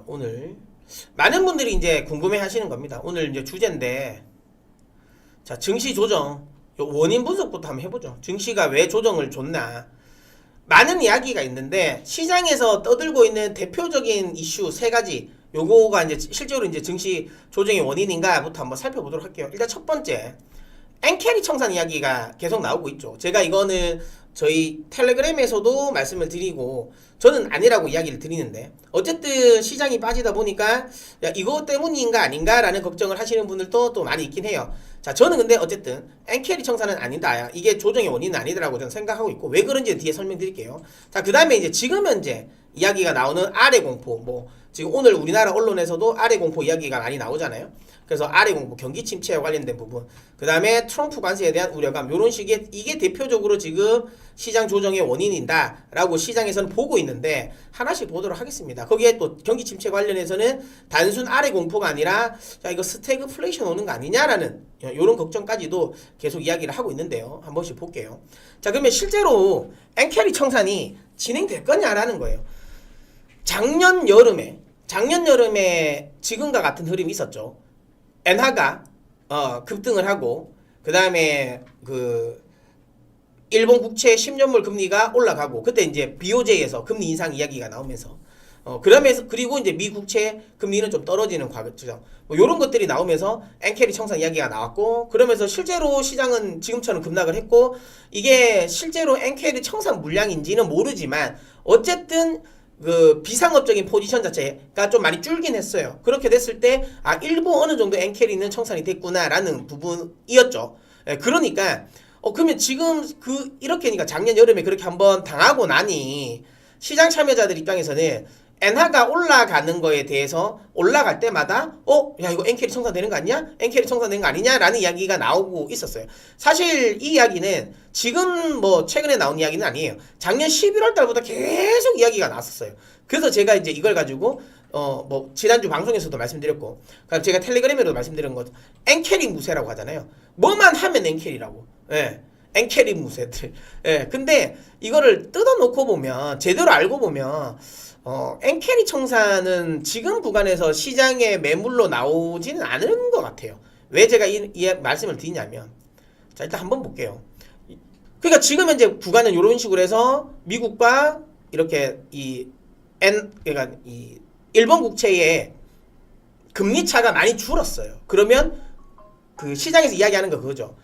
오늘 많은 분들이 이제 궁금해 하시는 겁니다. 오늘 이제 주제인데, 자, 증시 조정, 요 원인 분석부터 한번 해보죠. 증시가 왜 조정을 줬나. 많은 이야기가 있는데, 시장에서 떠들고 있는 대표적인 이슈 세 가지, 요거가 이제 실제로 이제 증시 조정의 원인인가부터 한번 살펴보도록 할게요. 일단 첫 번째, 엔캐리 청산 이야기가 계속 나오고 있죠. 제가 이거는 저희 텔레그램에서도 말씀을 드리고 저는 아니라고 이야기를 드리는데, 어쨌든 시장이 빠지다 보니까 야, 이거 때문인가 아닌가 라는 걱정을 하시는 분들도 또 많이 있긴 해요. 자, 저는 근데 어쨌든 엔캐리 청산은 아니다, 이게 조정의 원인은 아니더라고 저는 생각하고 있고, 왜 그런지 뒤에 설명드릴게요. 자, 그 다음에 이제 지금 현재 이야기가 나오는 아래 공포, 뭐 지금 오늘 우리나라 언론에서도 아래 공포 이야기가 많이 나오잖아요. 그래서 아래 공포, 경기 침체와 관련된 부분, 그 다음에 트럼프 관세에 대한 우려감, 요런 식의, 이게 대표적으로 지금 시장 조정의 원인이다 라고 시장에서는 보고 있는데, 하나씩 보도록 하겠습니다. 거기에 또 경기 침체 관련해서는 단순 아래 공포가 아니라 자, 이거 스태그플레이션 오는 거 아니냐라는 요런 걱정까지도 계속 이야기를 하고 있는데요. 한 번씩 볼게요. 자, 그러면 실제로 엔캐리 청산이 진행될 거냐라는 거예요. 작년 여름에 지금과 같은 흐름이 있었죠. 엔화가 급등을 하고, 그 다음에 그 일본 국채 10년물 금리가 올라가고, 그때 이제 BOJ에서 금리 인상 이야기가 나오면서 그러면서, 그리고 이제 미 국채 금리는 좀 떨어지는 과정, 뭐 요런 것들이 나오면서 엔캐리 청산 이야기가 나왔고, 그러면서 실제로 시장은 지금처럼 급락을 했고, 이게 실제로 엔캐리 청산 물량인지는 모르지만 어쨌든 그 비상업적인 포지션 자체가 좀 많이 줄긴 했어요. 그렇게 됐을 때 일부 어느 정도 엔캐리는 청산이 됐구나라는 부분이었죠. 그러니까 그러면 지금 이렇게니까 작년 여름에 그렇게 한번 당하고 나니 시장 참여자들 입장에서는 엔화가 올라가는 거에 대해서 올라갈 때마다 야, 이거 엔캐리 청산되는 거 아니냐? 엔캐리 청산되는 거 아니냐? 라는 이야기가 나오고 있었어요. 사실 이 이야기는 지금 뭐 최근에 나온 이야기는 아니에요. 작년 11월 달부터 계속 이야기가 나왔었어요. 그래서 제가 이제 이걸 가지고 뭐 지난주 방송에서도 말씀드렸고, 제가 텔레그램에도 말씀드린 것, 엔캐리 무쇠라고 하잖아요. 뭐만 하면 엔캐리라고. 예. 엔캐리 무쇠들. 예. 근데 이거를 뜯어놓고 보면, 제대로 알고 보면 엔캐리 청산은 지금 구간에서 시장의 매물로 나오지는 않은 것 같아요. 왜 제가 이 말씀을 드리냐면, 자, 일단 한번 볼게요. 그러니까 지금 현재 구간은 이런 식으로 해서 미국과 이렇게 그러니까 이 일본 국채의 금리 차가 많이 줄었어요. 그러면 그 시장에서 이야기하는 거 그거죠.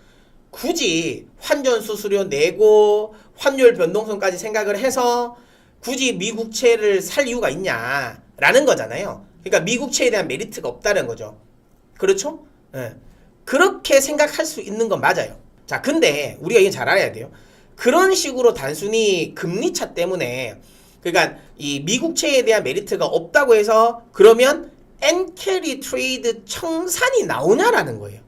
굳이 환전 수수료 내고 환율 변동성까지 생각을 해서 굳이 미국채를 살 이유가 있냐라는 거잖아요. 그러니까 미국채에 대한 메리트가 없다는 거죠. 그렇죠? 네. 그렇게 생각할 수 있는 건 맞아요. 자, 근데 우리가 이건 잘 알아야 돼요. 그런 식으로 단순히 금리차 때문에, 그러니까 이 미국채에 대한 메리트가 없다고 해서 그러면 엔캐리 트레이드 청산이 나오냐라는 거예요.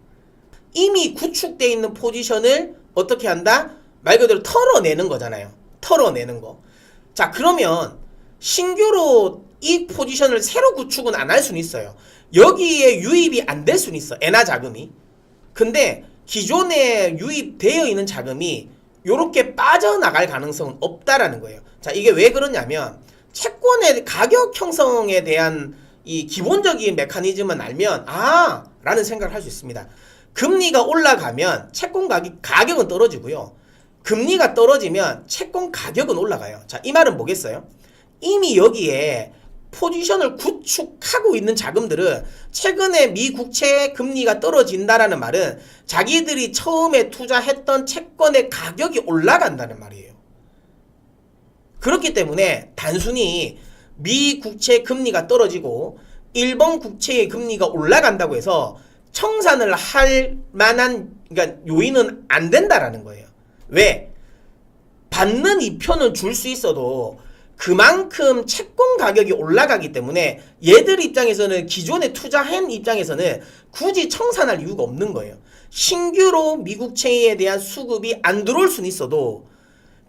이미 구축되어 있는 포지션을 어떻게 한다? 말 그대로 털어내는 거잖아요. 털어내는 거. 자, 그러면 신규로 이 포지션을 새로 구축은 안 할 수는 있어요. 여기에 유입이 안 될 수는 있어. 엔화 자금이. 근데 기존에 유입되어 있는 자금이 요렇게 빠져나갈 가능성은 없다라는 거예요. 자, 이게 왜 그러냐면 채권의 가격 형성에 대한 이 기본적인 메커니즘은 알면 라는 생각을 할 수 있습니다. 금리가 올라가면 채권 가격은 떨어지고요. 금리가 떨어지면 채권 가격은 올라가요. 자, 이 말은 뭐겠어요? 이미 여기에 포지션을 구축하고 있는 자금들은 최근에 미 국채 금리가 떨어진다라는 말은 자기들이 처음에 투자했던 채권의 가격이 올라간다는 말이에요. 그렇기 때문에 단순히 미 국채 금리가 떨어지고 일본 국채의 금리가 올라간다고 해서 청산을 할 만한, 그러니까 요인은 안 된다라는 거예요. 왜? 받는 이표는 줄 수 있어도 그만큼 채권 가격이 올라가기 때문에 얘들 입장에서는, 기존에 투자한 입장에서는 굳이 청산할 이유가 없는 거예요. 신규로 미국채에 대한 수급이 안 들어올 수는 있어도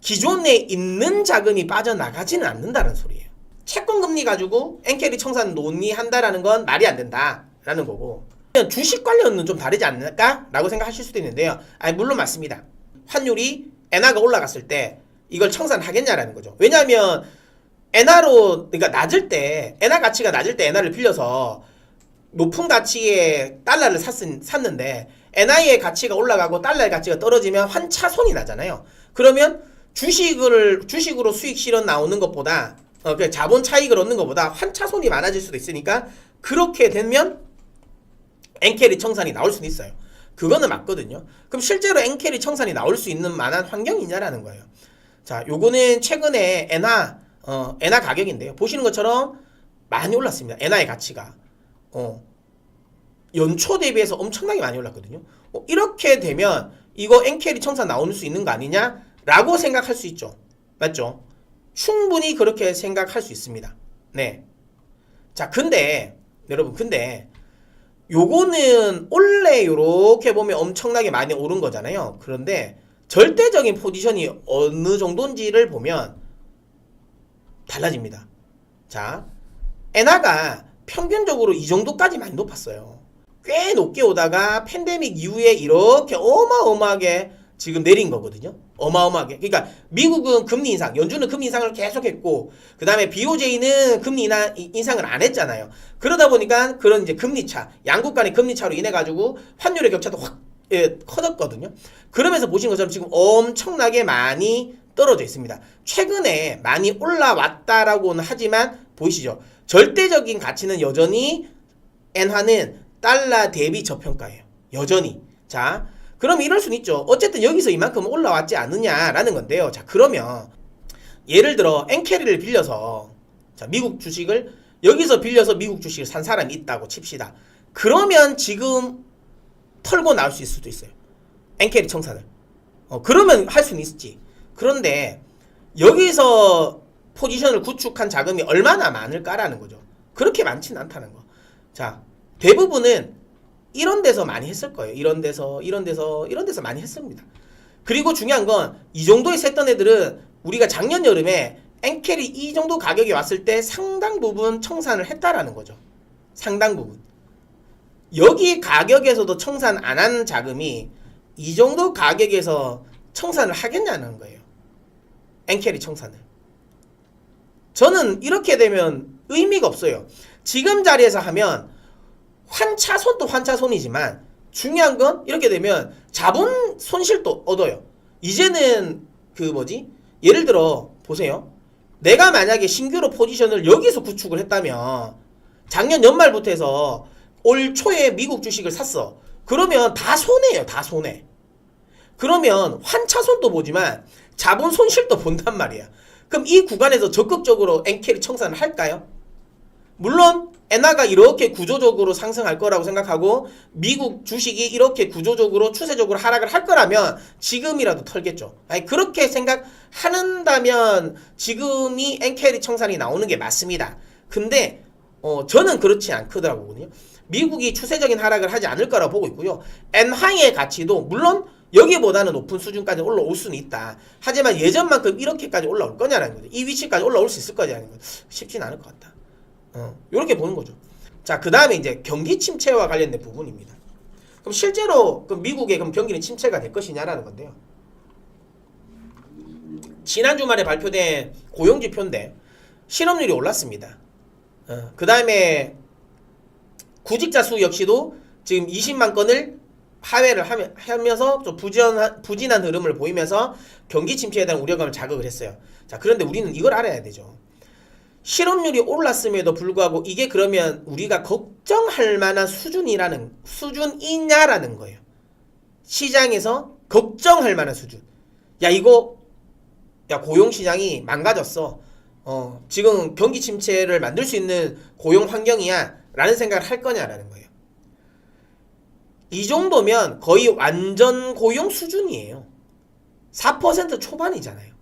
기존에 있는 자금이 빠져나가지는 않는다는 소리예요. 채권 금리 가지고 엔캐리 청산 논의한다라는 건 말이 안 된다라는 거고, 주식 관련은 좀 다르지 않을까? 라고 생각하실 수도 있는데요. 물론 맞습니다. 환율이 엔화가 올라갔을 때 이걸 청산하겠냐라는 거죠. 왜냐하면 엔화로 그러니까 낮을 때 엔화 가치가 낮을 때 엔화를 빌려서 높은 가치의 달러를 샀는데 엔화의 가치가 올라가고 달러의 가치가 떨어지면 환차손이 나잖아요. 그러면 주식으로 수익 실현 나오는 것보다 그 자본 차익을 얻는 것보다 환차손이 많아질 수도 있으니까 그렇게 되면 엔캐리 청산이 나올 수는 있어요. 그거는 맞거든요. 그럼 실제로 엔캐리 청산이 나올 수 있는 만한 환경이냐라는 거예요. 자, 요거는 최근에 엔화 가격인데요. 보시는 것처럼 많이 올랐습니다. 엔화의 가치가. 연초 대비해서 엄청나게 많이 올랐거든요. 이렇게 되면 이거 엔캐리 청산 나올 수 있는 거 아니냐라고 생각할 수 있죠. 맞죠? 충분히 그렇게 생각할 수 있습니다. 네. 자, 근데 여러분, 요거는 원래 요렇게 보면 엄청나게 많이 오른 거잖아요. 그런데 절대적인 포지션이 어느 정도인지를 보면 달라집니다. 자, 엔화가 평균적으로 이 정도까지 많이 높았어요. 꽤 높게 오다가 팬데믹 이후에 이렇게 어마어마하게 지금 내린 거거든요. 어마어마하게. 그러니까 미국은 금리 인상, 연준은 금리 인상을 계속했고, 그 다음에 BOJ는 금리 인상을 안 했잖아요. 그러다 보니까 그런 이제 금리 차, 양국 간의 금리 차로 인해 가지고 환율의 격차도 확 커졌거든요. 그러면서 보신 것처럼 지금 엄청나게 많이 떨어져 있습니다. 최근에 많이 올라왔다라고는 하지만 보이시죠? 절대적인 가치는 여전히 엔화는 달러 대비 저평가예요. 여전히. 자, 그럼 이럴 수는 있죠. 어쨌든 여기서 이만큼 올라왔지 않느냐라는 건데요. 자, 그러면 예를 들어 엔캐리를 빌려서 자, 미국 주식을 여기서 빌려서 미국 주식을 산 사람이 있다고 칩시다. 그러면 지금 털고 나올 수 있을 수도 있어요. 엔캐리 청산을. 그러면 할 수는 있지. 그런데 여기서 포지션을 구축한 자금이 얼마나 많을까라는 거죠. 그렇게 많지는 않다는 거. 자, 대부분은 이런 데서 많이 했을 거예요. 이런 데서 많이 했습니다. 그리고 중요한 건 이 정도에 샜던 애들은 우리가 작년 여름에 엔캐리 이 정도 가격이 왔을 때 상당 부분 청산을 했다라는 거죠. 상당 부분. 여기 가격에서도 청산 안 한 자금이 이 정도 가격에서 청산을 하겠냐는 거예요. 엔캐리 청산을. 저는 이렇게 되면 의미가 없어요. 지금 자리에서 하면 환차손도 환차손이지만 중요한 건 이렇게 되면 자본 손실도 얻어요. 이제는 예를 들어 보세요. 내가 만약에 신규로 포지션을 여기서 구축을 했다면 작년 연말부터 해서 올 초에 미국 주식을 샀어. 그러면 다 손해예요. 다 손해. 그러면 환차손도 보지만 자본 손실도 본단 말이야. 그럼 이 구간에서 적극적으로 엔캐리 청산을 할까요? 물론 엔화가 이렇게 구조적으로 상승할 거라고 생각하고 미국 주식이 이렇게 구조적으로 추세적으로 하락을 할 거라면 지금이라도 털겠죠. 아니, 그렇게 생각한다면 지금이 엔캐리 청산이 나오는 게 맞습니다. 근데 저는 그렇지 않거든요. 미국이 추세적인 하락을 하지 않을 거라고 보고 있고요. 엔화의 가치도 물론 여기보다는 높은 수준까지 올라올 수는 있다. 하지만 예전만큼 이렇게까지 올라올 거냐라는 거죠. 이 위치까지 올라올 수 있을 거냐는 거죠. 쉽진 않을 것 같다. 이렇게 보는 거죠. 자, 그 다음에 이제 경기 침체와 관련된 부분입니다. 그럼 실제로 미국의 경기는 침체가 될 것이냐라는 건데요. 지난 주말에 발표된 고용지표인데 실업률이 올랐습니다. 그 다음에 구직자 수 역시도 지금 20만 건을 하회를 하면서 좀 부진한 흐름을 보이면서 경기 침체에 대한 우려감을 자극을 했어요. 자, 그런데 우리는 이걸 알아야 되죠. 실업률이 올랐음에도 불구하고 이게 그러면 우리가 걱정할 만한 수준이냐라는 거예요. 시장에서 걱정할 만한 수준. 고용시장이 망가졌어. 지금 경기 침체를 만들 수 있는 고용 환경이야 라는 생각을 할 거냐라는 거예요. 이 정도면 거의 완전 고용 수준이에요. 4% 초반이잖아요.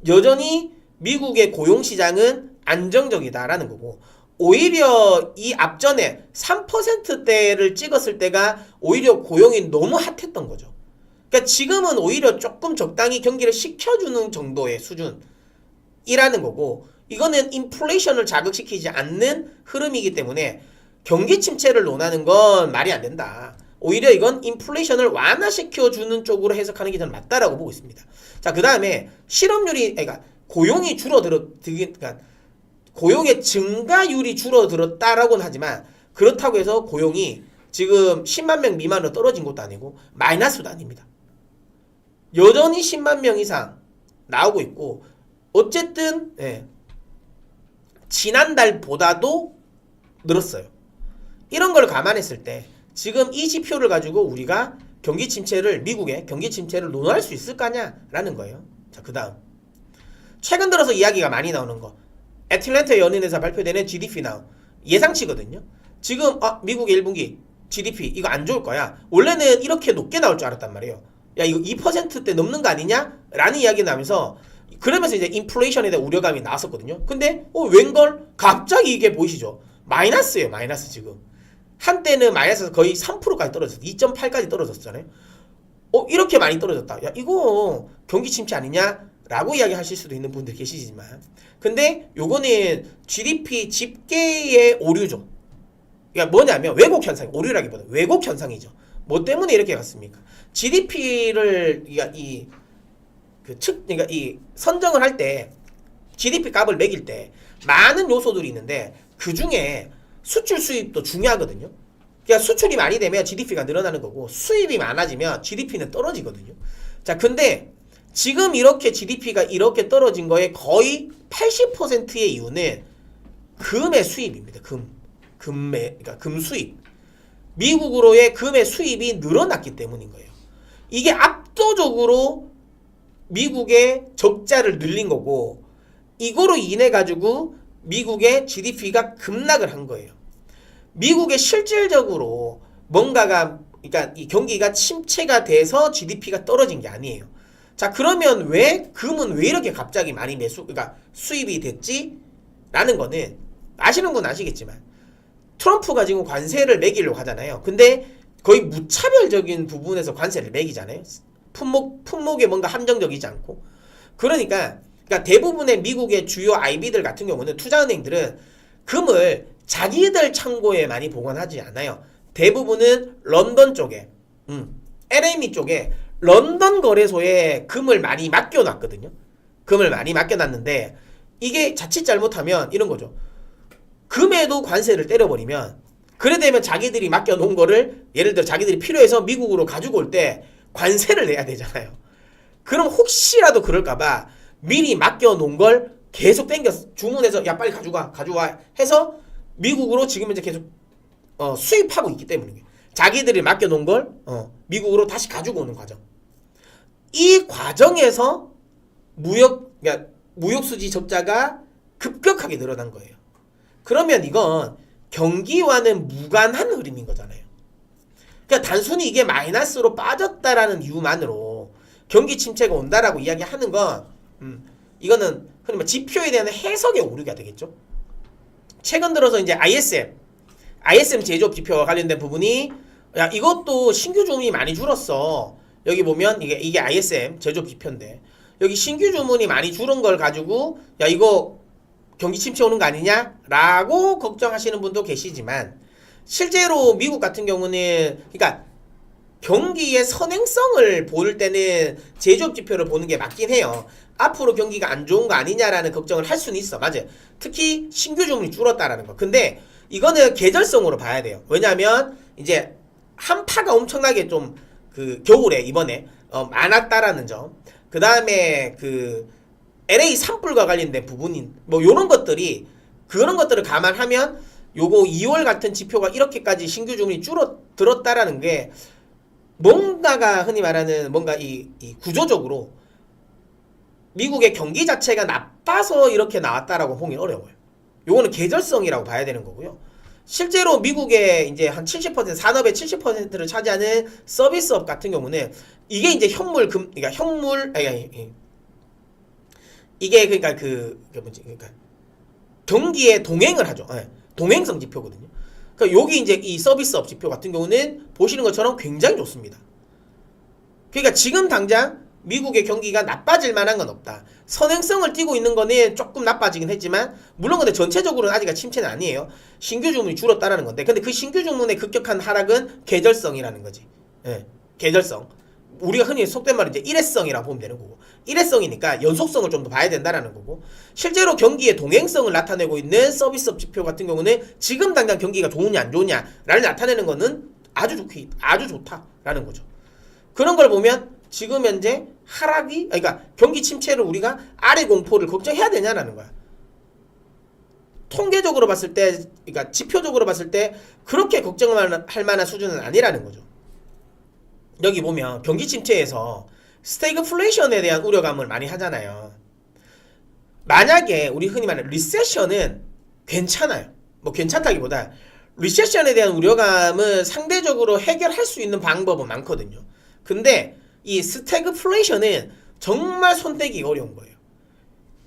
여전히 미국의 고용시장은 안정적이다라는 거고, 오히려 이 앞전에 3%대를 찍었을 때가 오히려 고용이 너무 핫했던 거죠. 그러니까 지금은 오히려 조금 적당히 경기를 식혀주는 정도의 수준이라는 거고, 이거는 인플레이션을 자극시키지 않는 흐름이기 때문에 경기 침체를 논하는 건 말이 안 된다. 오히려 이건 인플레이션을 완화시켜주는 쪽으로 해석하는 게 저는 맞다라고 보고 있습니다. 자, 그 다음에 실업률이, 그러니까 고용이 그러니까 고용의 증가율이 줄어들었다라고는 하지만 그렇다고 해서 고용이 지금 10만 명 미만으로 떨어진 것도 아니고 마이너스도 아닙니다. 여전히 10만 명 이상 나오고 있고 어쨌든 지난달보다도 늘었어요. 이런 걸 감안했을 때 지금 이 지표를 가지고 우리가 미국의 경기 침체를 논할 수 있을까냐라는 거예요. 자, 그 다음 최근 들어서 이야기가 많이 나오는 거 애틀랜타 연은에서 발표되는 GDP 나우 예상치거든요. 지금 미국의 1분기 GDP 이거 안 좋을 거야. 원래는 이렇게 높게 나올 줄 알았단 말이에요. 야 이거 2%대 넘는 거 아니냐? 라는 이야기 나면서 그러면서 이제 인플레이션에 대한 우려감이 나왔었거든요. 근데 웬걸? 갑자기 이게 보이시죠? 마이너스예요. 마이너스 지금. 한때는 마이너스에서 거의 3%까지 떨어졌어. 2.8까지 떨어졌잖아요. 이렇게 많이 떨어졌다. 야 이거 경기 침체 아니냐? 라고 이야기하실 수도 있는 분들 계시지만 근데 요거는 GDP 집계의 오류죠. 그러니까 뭐냐면 왜곡 현상, 오류라기보다 왜곡 현상이죠. 뭐 때문에 이렇게 갔습니까? GDP를 그러니까 이 선정을 할 때 GDP 값을 매길 때 많은 요소들이 있는데 그 중에 수출 수입도 중요하거든요. 그러니까 수출이 많이 되면 GDP가 늘어나는 거고 수입이 많아지면 GDP는 떨어지거든요. 자, 근데 지금 이렇게 GDP가 이렇게 떨어진 거에 거의 80%의 이유는 금의 수입입니다. 그러니까 금 수입. 미국으로의 금의 수입이 늘어났기 때문인 거예요. 이게 압도적으로 미국의 적자를 늘린 거고 이거로 인해 가지고 미국의 GDP가 급락을 한 거예요. 미국의 실질적으로 뭔가가 그러니까 이 경기가 침체가 돼서 GDP가 떨어진 게 아니에요. 자, 그러면 왜 금은 왜 이렇게 갑자기 많이 그러니까 수입이 됐지? 라는 거는 아시는 분 아시겠지만 트럼프가 지금 관세를 매기려고 하잖아요. 근데 거의 무차별적인 부분에서 관세를 매기잖아요. 품목에 뭔가 함정적이지 않고. 그러니까 대부분의 미국의 주요 IB들 같은 경우는 투자은행들은 금을 자기들 창고에 많이 보관하지 않아요. 대부분은 런던 쪽에 LME 쪽에 런던 거래소에 금을 많이 맡겨놨거든요. 금을 많이 맡겨놨는데 이게 자칫 잘못하면 이런 거죠. 금에도 관세를 때려버리면 그래 되면 자기들이 맡겨놓은 거를 예를 들어 자기들이 필요해서 미국으로 가지고 올 때 관세를 내야 되잖아요. 그럼 혹시라도 그럴까봐 미리 맡겨놓은 걸 계속 땡겨서 주문해서 야 빨리 가져와 해서 미국으로 지금 이제 계속 수입하고 있기 때문에 자기들이 맡겨놓은 걸 미국으로 다시 가지고 오는 과정. 이 과정에서 그러니까 무역수지 적자가 급격하게 늘어난 거예요. 그러면 이건 경기와는 무관한 흐름인 거잖아요. 그러니까 단순히 이게 마이너스로 빠졌다라는 이유만으로 경기 침체가 온다라고 이야기하는 건 이거는 흔히 말 지표에 대한 해석의 오류가 되겠죠. 최근 들어서 이제 ISM 제조업 지표와 관련된 부분이 야 이것도 신규 주문이 많이 줄었어. 여기 보면 이게 ISM 제조업 지표인데 여기 신규 주문이 많이 줄은 걸 가지고 야 이거 경기 침체 오는 거 아니냐라고 걱정하시는 분도 계시지만 실제로 미국 같은 경우는 그러니까 경기의 선행성을 볼 때는 제조업 지표를 보는 게 맞긴 해요. 앞으로 경기가 안 좋은 거 아니냐라는 걱정을 할 수는 있어. 맞아요. 특히 신규 주문이 줄었다라는 거. 근데 이거는 계절성으로 봐야 돼요. 왜냐하면 이제 한파가 엄청나게 좀 그 겨울에 이번에 많았다라는 점. 그 다음에 그 LA 산불과 관련된 부분인 뭐 요런 것들이 그런 것들을 감안하면 요거 2월 같은 지표가 이렇게까지 신규 주문이 줄어들었다라는 게 뭔가가 흔히 말하는 뭔가 이 구조적으로 미국의 경기 자체가 나빠서 이렇게 나왔다라고 보기 어려워요. 요거는 계절성이라고 봐야 되는 거고요. 실제로 미국의 이제 한 70% 산업의 70%를 차지하는 서비스업 같은 경우는 이게 이제 그러니까 이게 그러니까 그러니까 경기에 동행을 하죠. 동행성 지표거든요. 그러니까 여기 이제 이 서비스업 지표 같은 경우는 보시는 것처럼 굉장히 좋습니다. 그러니까 지금 당장 미국의 경기가 나빠질 만한 건 없다. 선행성을 띠고 있는 거는 조금 나빠지긴 했지만 물론 근데 전체적으로는 아직 침체는 아니에요. 신규 주문이 줄었다라는 건데 근데 그 신규 주문의 급격한 하락은 계절성이라는 거지. 계절성. 우리가 흔히 속된 말로 이제 일회성이라고 보면 되는 거고 일회성이니까 연속성을 좀 더 봐야 된다라는 거고, 실제로 경기의 동행성을 나타내고 있는 서비스업 지표 같은 경우는 지금 당장 경기가 좋으냐 안 좋냐를 나타내는 거는 아주 좋다라는 거죠. 그런 걸 보면 지금 현재 그러니까 경기 침체를 우리가 아래 공포를 걱정해야 되냐라는 거야. 통계적으로 봤을 때, 그러니까 지표적으로 봤을 때 그렇게 걱정할 만한 수준은 아니라는 거죠. 여기 보면 경기 침체에서 스태그플레이션에 대한 우려감을 많이 하잖아요. 만약에 우리 흔히 말하는 리세션은 괜찮아요. 뭐 괜찮다기보다 리세션에 대한 우려감은 상대적으로 해결할 수 있는 방법은 많거든요. 근데 이 스태그플레이션은 정말 손대기 어려운 거예요.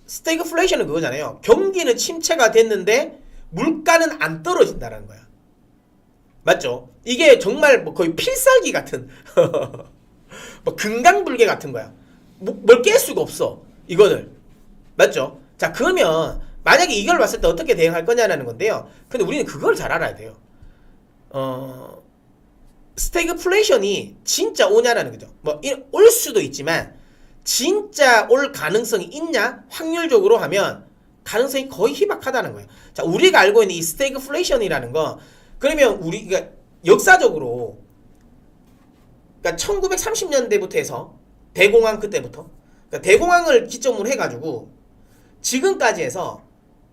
스태그플레이션은 그거잖아요. 경기는 침체가 됐는데 물가는 안 떨어진다는 거야. 맞죠? 이게 정말 뭐 거의 필살기 같은 뭐 금강불개 같은 거야. 뭘 깰 수가 없어. 이거를. 맞죠? 자, 그러면 만약에 이걸 봤을 때 어떻게 대응할 거냐라는 건데요. 근데 우리는 그걸 잘 알아야 돼요. 스태그플레이션이 진짜 오냐라는 거죠. 뭐 올 수도 있지만 진짜 올 가능성이 있냐? 확률적으로 하면 가능성이 거의 희박하다는 거예요. 자, 우리가 알고 있는 이 스태그플레이션이라는 거, 그러면 우리가 역사적으로, 그러니까 1930년대부터 해서 대공황 그때부터, 그러니까 대공황을 기점으로 해가지고 지금까지 해서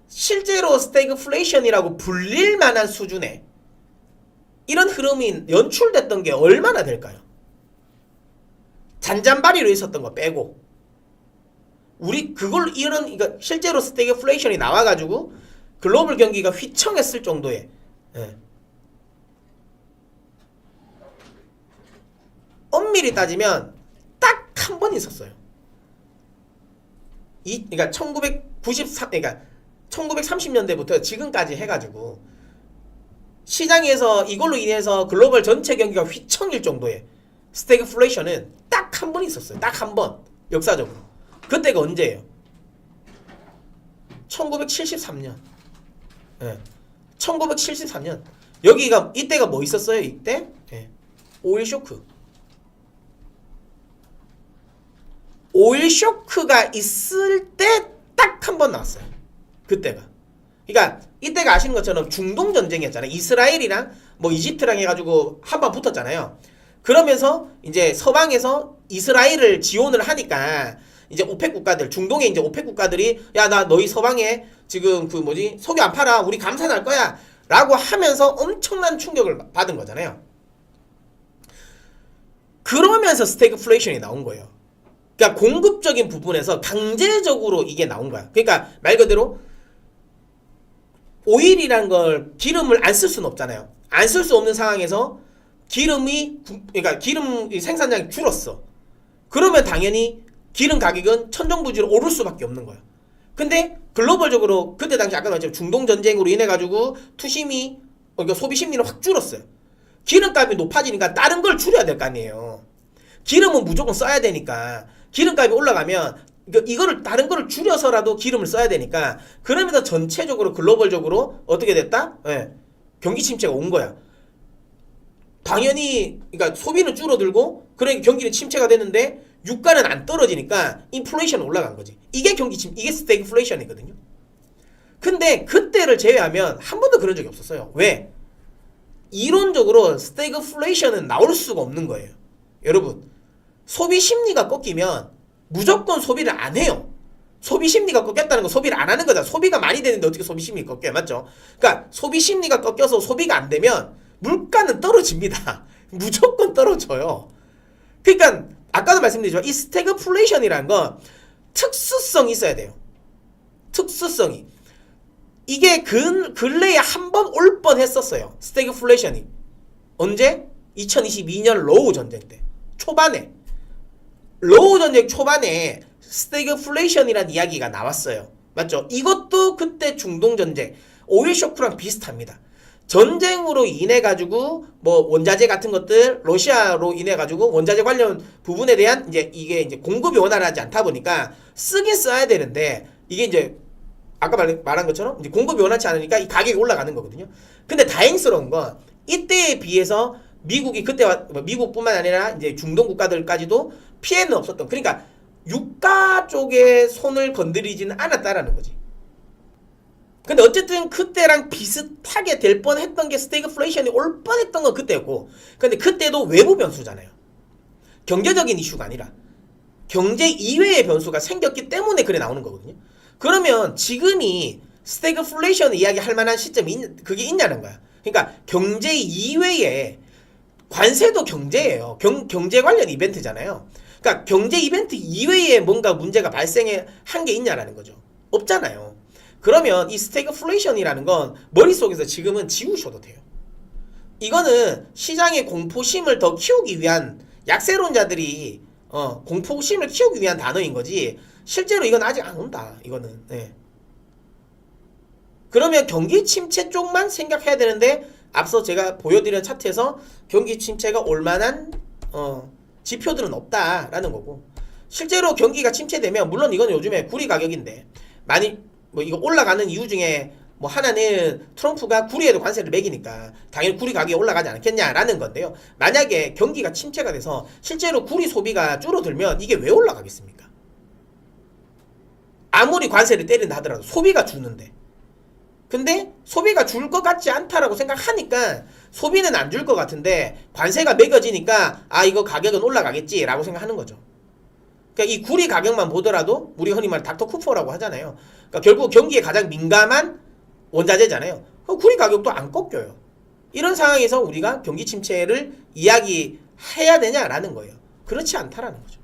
실제로 스태그플레이션이라고 불릴 만한 수준의 이런 흐름이 연출됐던 게 얼마나 될까요? 잔잔바리로 있었던 거 빼고, 우리 그걸 그러니까 실제로 스태그플레이션이 나와가지고 글로벌 경기가 휘청했을 정도의, 예. 엄밀히 따지면 딱 한 번 있었어요. 그러니까 그러니까 1930년대부터 지금까지 해가지고 시장에서 이걸로 인해서 글로벌 전체 경기가 휘청일 정도의 스태그플레이션은 딱 한 번 있었어요. 딱 한 번. 역사적으로. 그때가 언제예요? 1973년. 예. 1973년. 이때가 뭐 있었어요? 이때? 예. 오일 쇼크. 오일 쇼크가 있을 때 딱 한 번 나왔어요. 그때가. 그러니까 이때가 아시는 것처럼 중동 전쟁이었잖아요. 이스라엘이랑 뭐 이집트랑 해가지고 한 번 붙었잖아요. 그러면서 이제 서방에서 이스라엘을 지원을 하니까 이제 오펙 국가들, 중동의 이제 오펙 국가들이 야, 나 너희 서방에 지금 석유 안 팔아. 우리 감산할 거야. 라고 하면서 엄청난 충격을 받은 거잖아요. 그러면서 스태그플레이션이 나온 거예요. 그러니까 공급적인 부분에서 강제적으로 이게 나온 거야. 그러니까 말 그대로 오일이란 걸 기름을 안 쓸 수는 없잖아요. 안 쓸 수 없는 상황에서 그러니까 기름 생산량이 줄었어. 그러면 당연히 기름 가격은 천정부지로 오를 수밖에 없는 거야. 근데 글로벌적으로 그때 당시 아까 말했지만 중동 전쟁으로 인해 가지고 그러니까 소비 심리는 확 줄었어요. 기름값이 높아지니까 다른 걸 줄여야 될 거 아니에요. 기름은 무조건 써야 되니까 기름값이 올라가면 이거를 다른 거를 줄여서라도 기름을 써야 되니까 그러면서 전체적으로 글로벌적으로 어떻게 됐다? 예. 경기 침체가 온 거야. 당연히 그러니까 소비는 줄어들고 그러니까 경기는 침체가 됐는데 유가는 안 떨어지니까 인플레이션은 올라간 거지. 이게 이게 스태그플레이션이거든요. 근데 그때를 제외하면 한 번도 그런 적이 없었어요. 왜? 이론적으로 스태그플레이션은 나올 수가 없는 거예요. 여러분, 소비 심리가 꺾이면 무조건 소비를 안 해요. 소비 심리가 꺾였다는 건 소비를 안 하는 거잖아. 소비가 많이 되는데 어떻게 소비 심리가 꺾여요? 맞죠? 그러니까 소비 심리가 꺾여서 소비가 안 되면 물가는 떨어집니다. 무조건 떨어져요. 그러니까 아까도 말씀드렸지만 이 스태그플레이션이라는 건 특수성이 있어야 돼요. 특수성이. 이게 근래에 한 번 올 뻔했었어요. 스태그플레이션이. 언제? 2022년 로우 전쟁 때. 초반에. 로우 전쟁 초반에 스태그플레이션이라는 이야기가 나왔어요. 맞죠? 이것도 그때 중동 전쟁, 오일 쇼크랑 비슷합니다. 전쟁으로 인해 가지고 뭐 원자재 같은 것들 러시아로 인해 가지고 원자재 관련 부분에 대한 이게 공급이 원활하지 않다 보니까 쓰긴 써야 되는데 이게 이제 아까 말한 것처럼 이제 공급이 원활치 않으니까 이 가격이 올라가는 거거든요. 근데 다행스러운 건 이때에 비해서 미국이 그때와 미국뿐만 아니라 이제 중동 국가들까지도 피해는 없었던. 그러니까 유가 쪽에 손을 건드리지는 않았다라는 거지. 근데 어쨌든 그때랑 비슷하게 될 뻔했던 게 스태그플레이션이 올 뻔했던 건 그때였고, 근데 그때도 외부 변수잖아요. 경제적인 이슈가 아니라 경제 이외의 변수가 생겼기 때문에 그래 나오는 거거든요. 그러면 지금이 스태그플레이션을 이야기할 만한 시점이 그게 있냐는 거야. 그러니까 경제 이외에 관세도 경제예요. 경제 관련 이벤트잖아요. 그러니까 경제 이벤트 이외에 뭔가 문제가 발생한 게 있냐라는 거죠. 없잖아요. 그러면 이 스태그플레이션이라는 건 머릿속에서 지금은 지우셔도 돼요. 이거는 시장의 공포심을 더 키우기 위한 약세론자들이 공포심을 키우기 위한 단어인 거지, 실제로 이건 아직 안 온다. 이거는. 네. 그러면 경기 침체 쪽만 생각해야 되는데, 앞서 제가 보여드린 차트에서 경기 침체가 올 만한 지표들은 없다라는 거고, 실제로 경기가 침체되면, 물론 이건 요즘에 구리 가격인데 많이 뭐 이거 올라가는 이유 중에 뭐 하나는 트럼프가 구리에도 관세를 매기니까 당연히 구리 가격이 올라가지 않겠냐라는 건데요. 만약에 경기가 침체가 돼서 실제로 구리 소비가 줄어들면 이게 왜 올라가겠습니까? 아무리 관세를 때린다 하더라도 소비가 주는데, 근데 소비가 줄 것 같지 않다라고 생각하니까 소비는 안 줄 것 같은데 관세가 매겨지니까 이거 가격은 올라가겠지라고 생각하는 거죠. 그러니까 이 구리 가격만 보더라도 우리 흔히 말하는 닥터 쿠퍼라고 하잖아요. 그러니까 결국 경기에 가장 민감한 원자재잖아요. 구리 가격도 안 꺾여요. 이런 상황에서 우리가 경기 침체를 이야기해야 되냐라는 거예요. 그렇지 않다라는 거죠.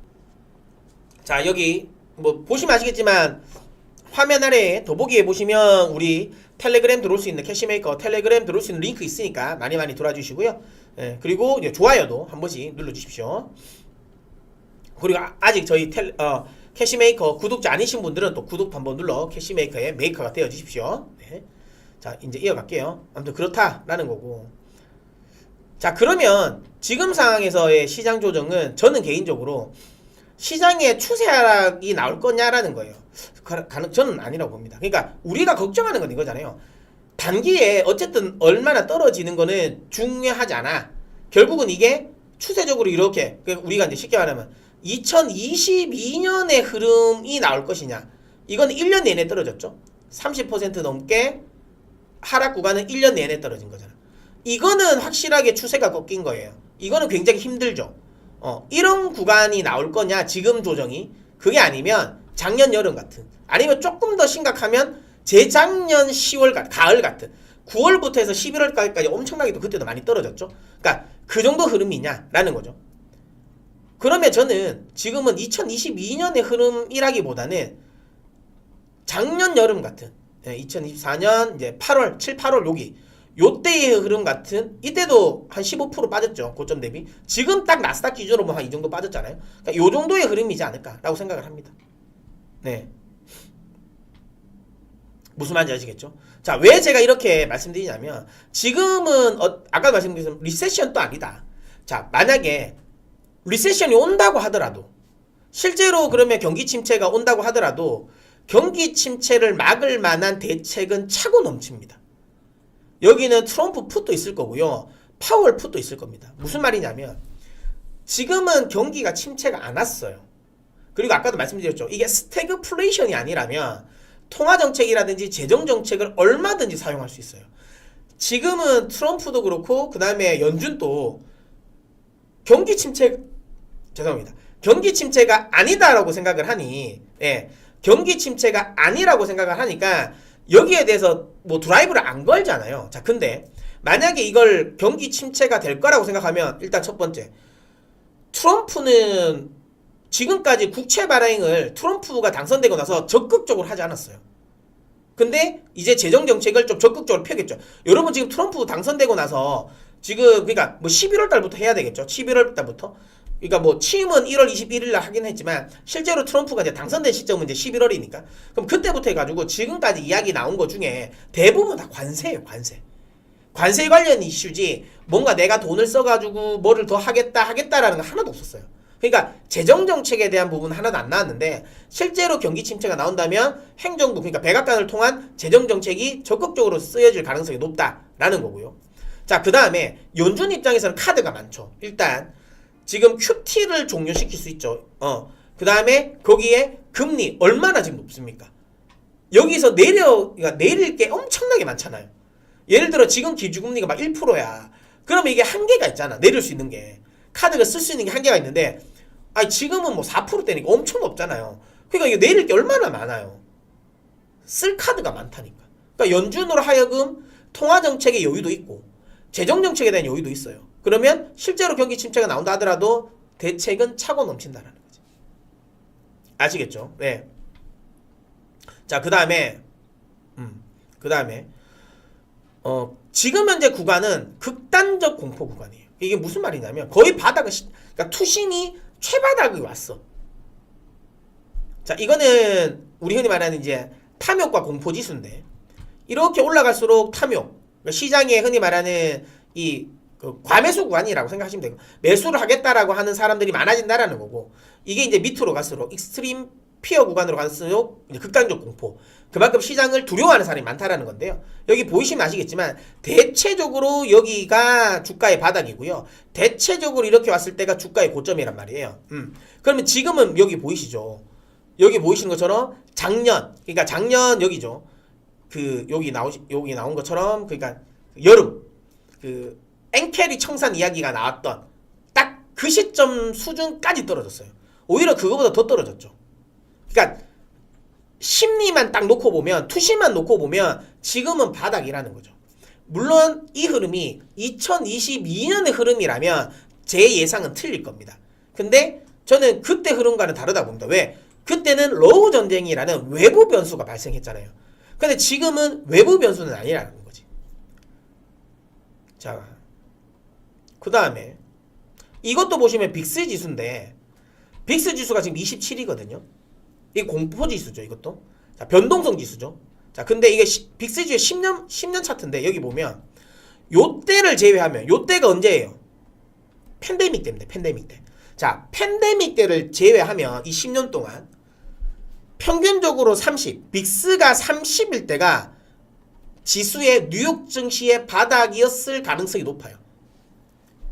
자, 여기 뭐 보시면 아시겠지만 화면 아래에 더보기에 보시면 우리 텔레그램 들어올 수 있는 캐시메이커 텔레그램 들어올 수 있는 링크 있으니까 많이 돌아주시고요. 예, 그리고 이제 좋아요도 한 번씩 눌러주십시오. 그리고 아직 저희 캐시메이커 구독자 아니신 분들은 또 구독 한번 눌러 캐시메이커의 메이커가 되어 주십시오. 네. 자, 이제 이어갈게요. 아무튼 그렇다라는 거고. 자, 그러면 지금 상황에서의 시장 조정은 저는 개인적으로 시장의 추세 하락이 나올 거냐라는 거예요. 저는 아니라고 봅니다. 그러니까 우리가 걱정하는 건 이거잖아요. 단기에 어쨌든 얼마나 떨어지는 거는 중요하지 않아. 결국은 이게 추세적으로 이렇게, 우리가 이제 쉽게 말하면 2022년의 흐름이 나올 것이냐. 이건 1년 내내 떨어졌죠. 30% 넘게 하락 구간은 1년 내내 떨어진 거잖아. 이거는 확실하게 추세가 꺾인 거예요. 이거는 굉장히 힘들죠. 이런 구간이 나올 거냐, 지금 조정이. 그게 아니면 작년 여름 같은, 아니면 조금 더 심각하면 재작년 10월 같은, 가을 같은, 9월부터 해서 11월까지 엄청나게 또 그때도 많이 떨어졌죠. 그러니까 그 정도 흐름이냐라는 거죠. 그러면 저는 지금은 2022년의 흐름이라기보다는 작년 여름 같은 2024년 이제 8월, 7, 8월 요때의 흐름 같은, 이때도 한 15% 빠졌죠. 고점 대비. 지금 딱 나스닥 기준으로 한 이 정도 빠졌잖아요. 그러니까 요 정도의 흐름이지 않을까라고 생각을 합니다. 네. 무슨 말인지 아시겠죠? 자, 왜 제가 이렇게 말씀드리냐면, 지금은 아까 말씀드린 리세션도 아니다. 자, 만약에 리세션이 온다고 하더라도, 실제로 그러면 경기 침체가 온다고 하더라도 경기 침체를 막을 만한 대책은 차고 넘칩니다. 여기는 트럼프 풋도 있을 거고요, 파월 풋도 있을 겁니다. 무슨 말이냐면, 지금은 경기가 침체가 안 왔어요. 그리고 아까도 말씀드렸죠. 이게 스태그플레이션이 아니라면 통화정책이라든지 재정정책을 얼마든지 사용할 수 있어요. 지금은 트럼프도 그렇고 그 다음에 연준도 경기 침체가 아니다라고 생각을 하니, 경기 침체가 아니라고 생각을 하니까 여기에 대해서 뭐 드라이브를 안 걸잖아요. 자, 근데 만약에 이걸 경기 침체가 될 거라고 생각하면, 일단 첫 번째, 트럼프는 지금까지 국채 발행을 트럼프가 당선되고 나서 적극적으로 하지 않았어요. 근데 이제 재정정책을 좀 적극적으로 펴겠죠. 여러분, 지금 트럼프 당선되고 나서 지금, 그러니까 뭐 11월 달부터 해야 되겠죠. 11월 달부터. 그러니까 뭐 취임은 1월 21일 날 하긴 했지만 실제로 트럼프가 이제 당선된 시점은 이제 11월이니까. 그럼 그때부터 해가지고 지금까지 이야기 나온 것 중에 대부분 다 관세예요, 관세. 관세 관련 이슈지 뭔가 내가 돈을 써가지고 뭐를 더 하겠다라는 거 하나도 없었어요. 그러니까 재정정책에 대한 부분은 하나도 안 나왔는데, 실제로 경기 침체가 나온다면 행정부, 그러니까 백악관을 통한 재정정책이 적극적으로 쓰여질 가능성이 높다라는 거고요. 자, 그 다음에 연준 입장에서는 카드가 많죠. 일단 지금 QT를 종료시킬 수 있죠. 그 다음에 거기에 금리 얼마나 지금 높습니까? 여기서 그러니까 내릴 게 엄청나게 많잖아요. 예를 들어 지금 기준금리가 막 1%야. 그러면 이게 한계가 있잖아. 내릴 수 있는 게. 카드가 쓸 수 있는 게 한계가 있는데 아니 지금은 뭐 4%대니까 엄청 높잖아요. 그러니까 이게 내릴 게 얼마나 많아요. 쓸 카드가 많다니까. 그러니까 연준으로 하여금 통화정책의 여유도 있고 재정정책에 대한 여유도 있어요. 그러면 실제로 경기 침체가 나온다 하더라도 대책은 차고 넘친다라는 거지. 아시겠죠? 네. 자, 그 다음에 지금 현재 구간은 극단적 공포 구간이에요. 이게 무슨 말이냐면 거의 바닥은 그러니까 투심이 최바닥이 왔어. 자, 이거는 우리 흔히 말하는 이제 탐욕과 공포 지수인데 이렇게 올라갈수록 탐욕, 그러니까 시장에 흔히 말하는 그 과매수 구간이라고 생각하시면 되고 매수를 하겠다라고 하는 사람들이 많아진다라는 거고 이게 이제 밑으로 갈수록 익스트림 피어 구간으로 갈수록 이제 극단적 공포 그만큼 시장을 두려워하는 사람이 많다라는 건데요. 여기 보이시면 아시겠지만 대체적으로 여기가 주가의 바닥이고요. 대체적으로 이렇게 왔을 때가 주가의 고점이란 말이에요. 그러면 지금은 여기 보이시죠? 여기 보이시는 것처럼 그러니까 작년 여기죠. 여기 나온 것처럼 그러니까 여름 그 엔캐리 청산 이야기가 나왔던 딱 그 시점 수준까지 떨어졌어요. 오히려 그거보다 더 떨어졌죠. 그러니까 심리만 딱 놓고 보면 투심만 놓고 보면 지금은 바닥이라는 거죠. 물론 이 흐름이 2022년의 흐름이라면 제 예상은 틀릴 겁니다. 근데 저는 그때 흐름과는 다르다 봅니다. 왜? 그때는 러우 전쟁이라는 외부 변수가 발생했잖아요. 근데 지금은 외부 변수는 아니라는 거지. 자, 그 다음에 이것도 보시면 빅스 지수인데 빅스 지수가 지금 27이거든요. 이게 공포 지수죠, 이것도. 자, 변동성 지수죠. 자, 근데 이게 빅스 지수의 10년 차트인데 여기 보면 요때를 제외하면 요때가 언제예요? 팬데믹 때입니다. 팬데믹 때. 자, 팬데믹 때를 제외하면 이 10년 동안 평균적으로 30, 빅스가 30일 때가 지수의 뉴욕 증시의 바닥이었을 가능성이 높아요.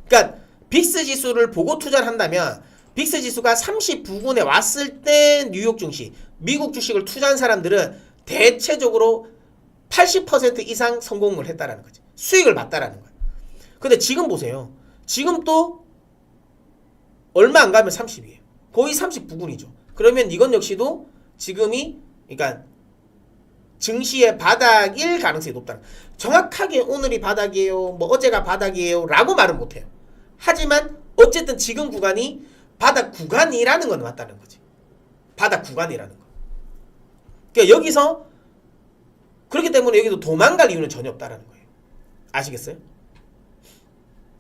그러니까 빅스 지수를 보고 투자를 한다면 빅스 지수가 30 부근에 왔을 때 뉴욕 증시, 미국 주식을 투자한 사람들은 대체적으로 80% 이상 성공을 했다라는 거지. 수익을 봤다라는 거야. 근데 지금 보세요. 지금 또 얼마 안 가면 30이에요. 거의 30 부근이죠. 그러면 이건 역시도 지금이 그러니까 증시의 바닥일 가능성이 높다. 정확하게 오늘이 바닥이에요, 뭐 어제가 바닥이에요 라고 말은 못해요. 하지만 어쨌든 지금 구간이 바닥 구간이라는 건 맞다는 거지. 바닥 구간이라는 거. 그러니까 여기서 그렇기 때문에 여기도 도망갈 이유는 전혀 없다라는 거예요. 아시겠어요?